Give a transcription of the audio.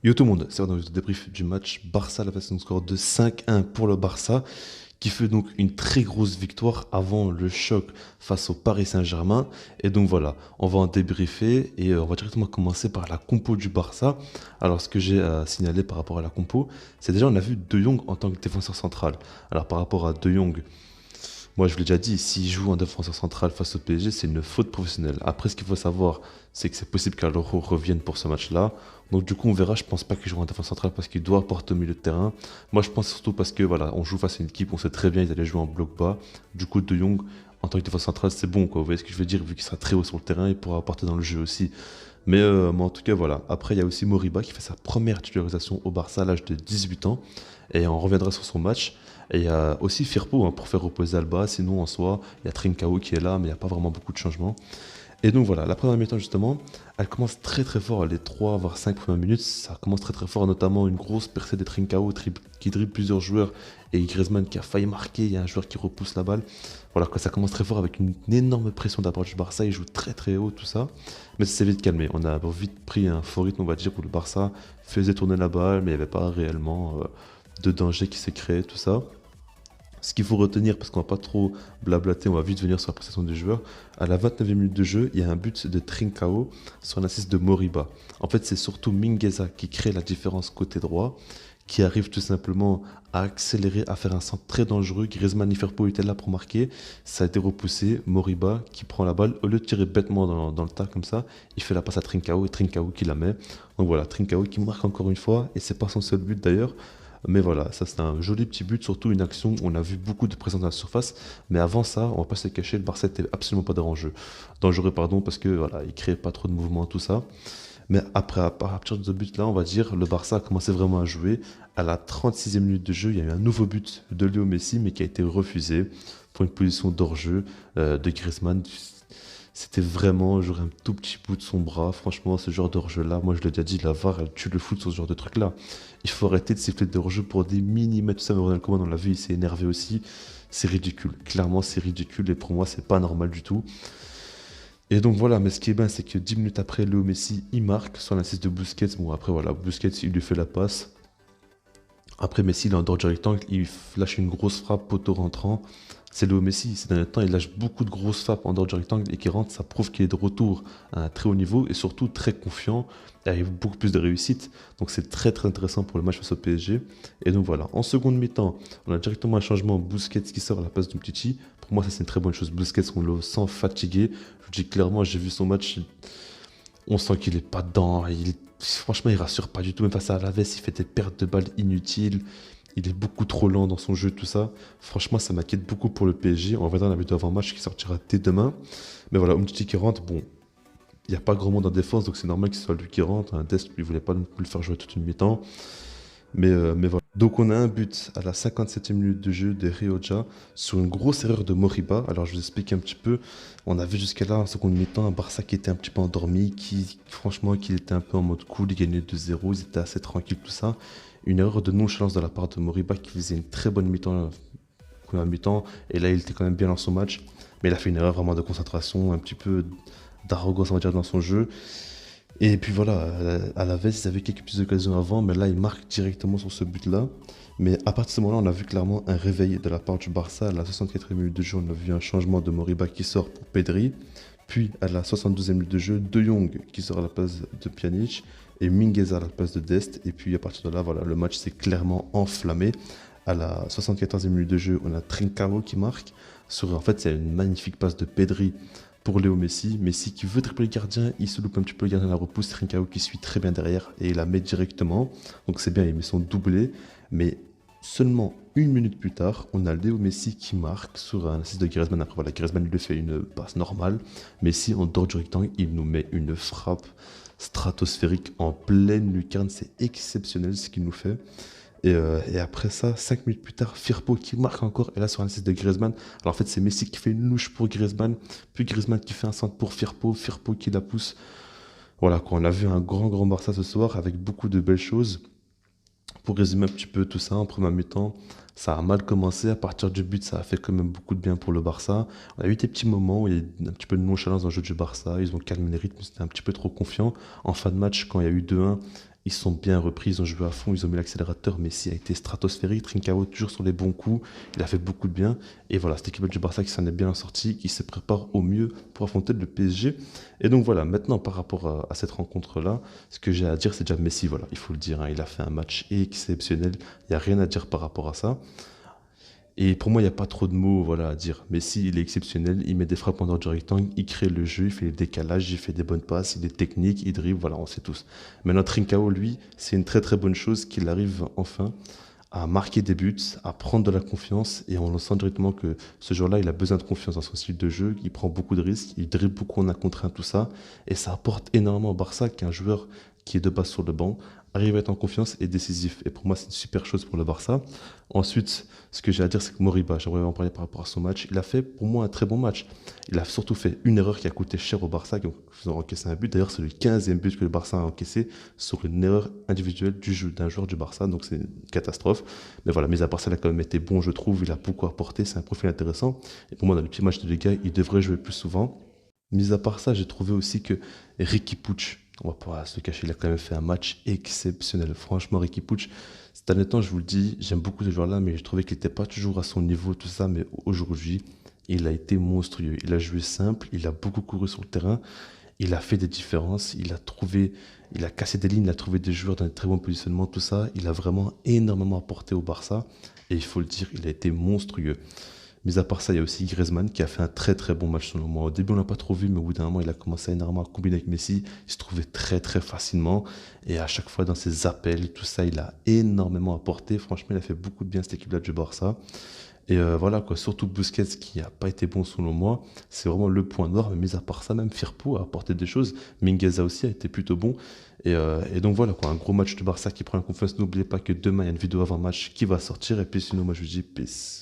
Yo tout le monde, c'est dans le débrief du match Barça, la façon de score de 5-1 pour le Barça, qui fait donc une très grosse victoire avant le choc face au Paris Saint-Germain. Et donc voilà, on va en débriefer et on va directement commencer par la compo du Barça. Alors ce que j'ai à signaler par rapport à la compo, c'est déjà on a vu De Jong en tant que défenseur central. Alors par rapport à De Jong, moi, je vous l'ai déjà dit, s'il joue en défenseur central face au PSG, c'est une faute professionnelle. Après, ce qu'il faut savoir, c'est que c'est possible qu'Aloro revienne pour ce match-là. Donc, du coup, on verra. Je pense pas qu'il jouera en défenseur central parce qu'il doit porter au milieu de terrain. Moi, je pense surtout parce que voilà, on joue face à une équipe, on sait très bien qu'ils allaient jouer en bloc bas. Du coup, De Jong, en tant que défenseur central, c'est bon, quoi. Vous voyez ce que je veux dire? Vu qu'il sera très haut sur le terrain, il pourra apporter dans le jeu aussi. Mais en tout cas, voilà. Après, il y a aussi Moriba qui fait sa première titularisation au Barça à l'âge de 18 ans. Et on reviendra sur son match. Et il y a aussi Firpo pour faire reposer Alba. Sinon, en soi, il y a Trincao qui est là, mais il n'y a pas vraiment beaucoup de changements. Et donc voilà, la première mi-temps justement, elle commence très très fort, les 3 voire 5 premières minutes, ça commence très très fort, notamment une grosse percée de Trincao qui dribble plusieurs joueurs et Griezmann qui a failli marquer, il y a un joueur qui repousse la balle. Voilà, quoi, ça commence très fort avec une énorme pression de la part du Barça, il joue très très haut, tout ça. Mais ça s'est vite calmé, on a vite pris un fort rythme, on va dire, où le Barça faisait tourner la balle, mais il n'y avait pas réellement de danger qui s'est créé, tout ça. Ce qu'il faut retenir, parce qu'on va pas trop blablater, on va vite venir sur la prestation des joueurs. À la 29e minute de jeu, il y a un but de Trincao sur un assist de Moriba. En fait, c'est surtout Mingueza qui crée la différence côté droit, qui arrive tout simplement à accélérer, à faire un centre très dangereux. Griezmann et Firpo étaient là pour marquer. Ça a été repoussé. Moriba qui prend la balle, au lieu de tirer bêtement dans le tas comme ça, il fait la passe à Trincao et Trincao qui la met. Donc voilà, Trincao qui marque encore une fois, et c'est pas son seul but d'ailleurs. Mais voilà, ça c'est un joli petit but, surtout une action où on a vu beaucoup de présence dans la surface. Mais avant ça, on va pas se le cacher, le Barça n'était absolument pas dangereux, pardon, parce que voilà, il créait pas trop de mouvements, tout ça. Mais après, à partir de ce but-là, on va dire, le Barça a commencé vraiment à jouer. À la 36e minute de jeu, il y a eu un nouveau but de Léo Messi, mais qui a été refusé pour une position d'hors-jeu de Griezmann. C'était vraiment genre un tout petit bout de son bras. Franchement, ce genre de hors-jeu-là, moi je l'ai déjà dit, la VAR, elle tue le foot sur ce genre de truc-là. Il faut arrêter de siffler des hors-jeux pour des millimètres. Tout ça, mais Ronald Koeman, on l'a vu, il s'est énervé aussi. C'est ridicule. Clairement, c'est ridicule et pour moi, c'est pas normal du tout. Et donc voilà, mais ce qui est bien, c'est que 10 minutes après, Léo Messi, il marque sur l'assist de Busquets. Bon, après voilà, Busquets, il lui fait la passe. Après, Messi, il est en dehors du rectangle, il lâche une grosse frappe poteau rentrant. C'est Léo Messi, ces derniers temps, il lâche beaucoup de grosses frappes en dehors du rectangle et qui rentre, ça prouve qu'il est de retour à un très haut niveau et surtout très confiant et avec beaucoup plus de réussite. Donc c'est très très intéressant pour le match face au PSG. Et donc voilà, en seconde mi-temps, on a directement un changement, Busquets qui sort à la place de Mtiti. Pour moi, ça c'est une très bonne chose. Busquets, on le sent fatigué. Je vous dis clairement, j'ai vu son match, on sent qu'il est pas dedans. Franchement, il rassure pas du tout. Même face à Alaves, il fait des pertes de balles inutiles. Il est beaucoup trop lent dans son jeu, tout ça. Franchement, ça m'inquiète beaucoup pour le PSG. On verra dans la vidéo avant-match qui sortira dès demain. Mais voilà, Umtiti qui rentre, bon, il n'y a pas grand monde en défense, donc c'est normal que ce soit lui qui rentre. Un Dest, lui, il voulait pas non plus le faire jouer toute une mi-temps. Mais voilà. Donc on a un but à la 57e minute de jeu de Rioja sur une grosse erreur de Moriba. Alors je vous explique un petit peu. On a vu jusqu'à là en seconde mi-temps un Barça qui était un petit peu endormi, qui franchement qui était un peu en mode cool, il gagnait 2-0, ils étaient assez tranquilles, tout ça. Une erreur de nonchalance de la part de Moriba qui faisait une très bonne mi-temps, première mi-temps, et là il était quand même bien dans son match. Mais il a fait une erreur vraiment de concentration, un petit peu d'arrogance on va dire dans son jeu. Et puis voilà, à la veste, ils avaient quelques petites occasions avant, mais là, ils marquent directement sur ce but-là. Mais à partir de ce moment-là, on a vu clairement un réveil de la part du Barça. À la 64e minute de jeu, on a vu un changement de Moriba qui sort pour Pedri. Puis à la 72e minute de jeu, De Jong qui sort à la place de Pjanic et Mingueza à la place de Dest. Et puis à partir de là, voilà, le match s'est clairement enflammé. À la 74e minute de jeu, on a Trincao qui marque. En fait, c'est une magnifique passe de Pedri pour Léo Messi. Messi qui veut tripler le gardien, il se loupe un petit peu, le gardien la repousse, Trincao qui suit très bien derrière et il la met directement. Donc c'est bien, il met son doublé. Mais seulement une minute plus tard, on a Léo Messi qui marque sur un assist de Griezmann. Après voilà, Griezmann lui fait une passe normale. Messi en dehors du rectangle, il nous met une frappe stratosphérique en pleine lucarne. C'est exceptionnel ce qu'il nous fait. Et après ça, 5 minutes plus tard, Firpo qui marque encore, et là sur un assist de Griezmann. Alors en fait, c'est Messi qui fait une louche pour Griezmann, puis Griezmann qui fait un centre pour Firpo, Firpo qui la pousse. Voilà, quoi, on a vu un grand, grand Barça ce soir avec beaucoup de belles choses. Pour résumer un petit peu tout ça, en première mi-temps, ça a mal commencé. À partir du but, ça a fait quand même beaucoup de bien pour le Barça. On a eu des petits moments où il y a eu un petit peu de nonchalance dans le jeu du Barça. Ils ont calmé les rythmes, c'était un petit peu trop confiant. En fin de match, quand il y a eu 2-1, Ils sont bien repris, ils ont joué à fond, ils ont mis l'accélérateur. Messi a été stratosphérique, Trincao toujours sur les bons coups, il a fait beaucoup de bien. Et voilà, cette équipe du Barça qui s'en est bien sortie, qui se prépare au mieux pour affronter le PSG. Et donc voilà, maintenant par rapport à cette rencontre-là, ce que j'ai à dire, c'est déjà Messi, voilà, il faut le dire, hein, il a fait un match exceptionnel, il n'y a rien à dire par rapport à ça. Et pour moi, il n'y a pas trop de mots voilà, à dire. Messi, il est exceptionnel, il met des frappes en dehors du rectangle, il crée le jeu, il fait les décalages, il fait des bonnes passes, il est technique, il dribble, voilà, on sait tous. Maintenant, Trincao, lui, c'est une très très bonne chose qu'il arrive enfin à marquer des buts, à prendre de la confiance, et on le sent directement que ce joueur-là, il a besoin de confiance dans son style de jeu, il prend beaucoup de risques, il dribble beaucoup en un contre un, tout ça, et ça apporte énormément au Barça, qu'un joueur qui est de base sur le banc arrive à être en confiance et décisif. Et pour moi, c'est une super chose pour le Barça. Ensuite, ce que j'ai à dire, c'est que Moriba, j'aimerais en parler par rapport à son match, il a fait pour moi un très bon match. Il a surtout fait une erreur qui a coûté cher au Barça, qui ont encaissé un but. D'ailleurs, c'est le 15e but que le Barça a encaissé sur une erreur individuelle du jeu d'un joueur du Barça, donc c'est une catastrophe. Mais voilà, mis à part ça, il a quand même été bon, je trouve, il a beaucoup apporté, c'est un profil intéressant. Et pour moi, dans les petits matchs de Liga, il devrait jouer plus souvent. Mis à part ça, j'ai trouvé aussi que Ricky Puig, on va pas se cacher, il a quand même fait un match exceptionnel. Franchement, Ricky Puig, ces derniers temps, je vous le dis, j'aime beaucoup ce joueur-là, mais je trouvais qu'il n'était pas toujours à son niveau, tout ça. Mais aujourd'hui, il a été monstrueux. Il a joué simple, il a beaucoup couru sur le terrain, il a fait des différences, il a cassé des lignes, il a trouvé des joueurs dans un très bon positionnement, tout ça. Il a vraiment énormément apporté au Barça. Et il faut le dire, il a été monstrueux. Mis à part ça, il y a aussi Griezmann qui a fait un très très bon match selon moi. Au début, on l'a pas trop vu, mais au bout d'un moment, il a commencé énormément à combiner avec Messi. Il se trouvait très très facilement. Et à chaque fois, dans ses appels, tout ça, il a énormément apporté. Franchement, il a fait beaucoup de bien cette équipe-là du Barça. Et voilà, quoi. Surtout Busquets qui n'a pas été bon selon moi. C'est vraiment le point noir. Mais mis à part ça, même Firpo a apporté des choses. Mingueza aussi a été plutôt bon. Et donc voilà, quoi. Un gros match du Barça qui prend la confiance. N'oubliez pas que demain, il y a une vidéo avant match qui va sortir. Et puis sinon, moi, je vous dis peace.